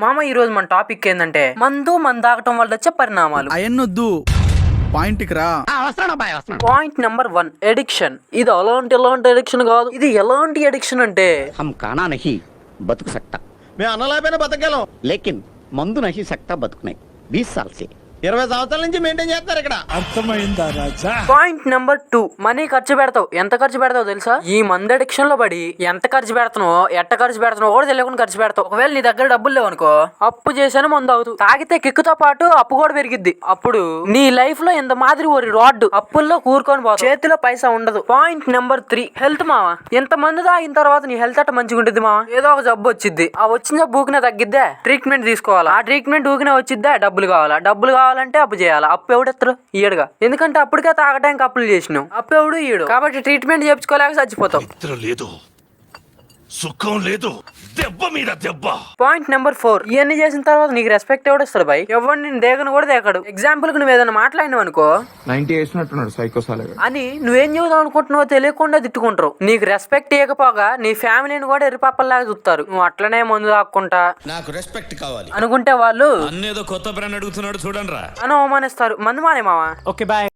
మామ ఈ రోజు మన టాపిక్ ఏంటంటే మందు తాగటం వల్ల వచ్చే పరిణామాలు. అయన్నొద్దు, పాయింట్కి రా. Point number 1, addiction. ఇది ఎలాంటి ఎడిక్షన్ కాదు, ఇది ఎలాంటి ఎడిక్షన్ అంటే हम खाना नहीं बतक सकता, మేము అన్నలాపైనా బతకగలం. लेकिन मंदु नहीं सकता बतक नहीं 20 साल से 20 సంవత్సరాల నుంచి మెయింటైన్ చేస్తారు ఇక్కడ. అర్థమైందా రాజా? పాయింట్ నెంబర్ 2, మనీ ఖర్చు పెడతావు. ఎంత ఖర్చు పెడతావు తెలుసా? ఈ మందు అడిక్షన్ లో పడి ఎంత ఖర్చు పెడతావు, ఎట్ట ఖర్చు పెడతావు కూడా తెలియకుండా ఖర్చు పెడతావు. ఒకవేళ నీ దగ్గర డబ్బులు లేవనుకో, అప్పు చేసాను మందు అవుతూ తాగితే కిక్కుతో పాటు అప్పు కూడా పెరిగిద్ది. అప్పుడు నీ లైఫ్ లో ఎంత మాదిరి ఒక రాడ్ అప్పుల్లో కూరుకొని పోతావు, చేతిలో పైసా ఉండదు. పాయింట్ నెంబర్ 3, హెల్త్ మావా. ఎంత మంది తాగిన తర్వాత నీ హెల్త్ అట్ట మంచిగా ఉంటుంది మావా. ఏదో ఒక జబ్బు వచ్చింది, ఆ వచ్చిన జబ్బు ఊకినా తగ్గిద్దా, ట్రీట్మెంట్ తీసుకోవాలా. ఆ ట్రీట్మెంట్ ఊకినా వచ్చిద్దా, డబ్బులు కావాలంటే అప్పు చేయాలా. అప్పు ఎవడెత్తరు? ఇయ్యడుగా. ఎందుకంటే అప్పటికే తాగడానికి అప్పులు చేసినావు. అప్పు ఎవడు ఇయ్యడు. కాబట్టి ట్రీట్మెంట్ చేయించుకోలేక చచ్చిపోతావు. లేదు, సుఖం లేదు, దెబ్బ మీద దెబ్బ. పాయింట్ నెంబర్ 4, ఇవన్నీ చేసిన తర్వాత నీకు రెస్పెక్ట్ ఎవడొస్తాడు బాయ్? ఎవరు నేను దేగను కూడా దేకడు. ఎగ్జాంపుల్ కి నువ్వు ఏదైనా మాట్లాడినావు అనుకో, 90 వేసినట్టున్నాడు సైకోసాలగా అని నువ్వేం చెబుదాం అనుకుంటున్నావో తెలియకుండా తిట్టుకుంటారు. నీకు రెస్పెక్ట్ ఇవ్వకపోగా నీ ఫ్యామిలీని కూడా ఎర్రిపాపల్లాగా చూస్తారు. నువ్వు అట్లనే మందు తాక్కుంటా నాకు రెస్పెక్ట్ కావాలి అనుకుంటే వాళ్ళు అన్నేదో కొత్త బ్రాండ్ అడుగుతున్నాడు చూడండి రా అని అవమానిస్తారు. మందు మానే మావా. Okay bye.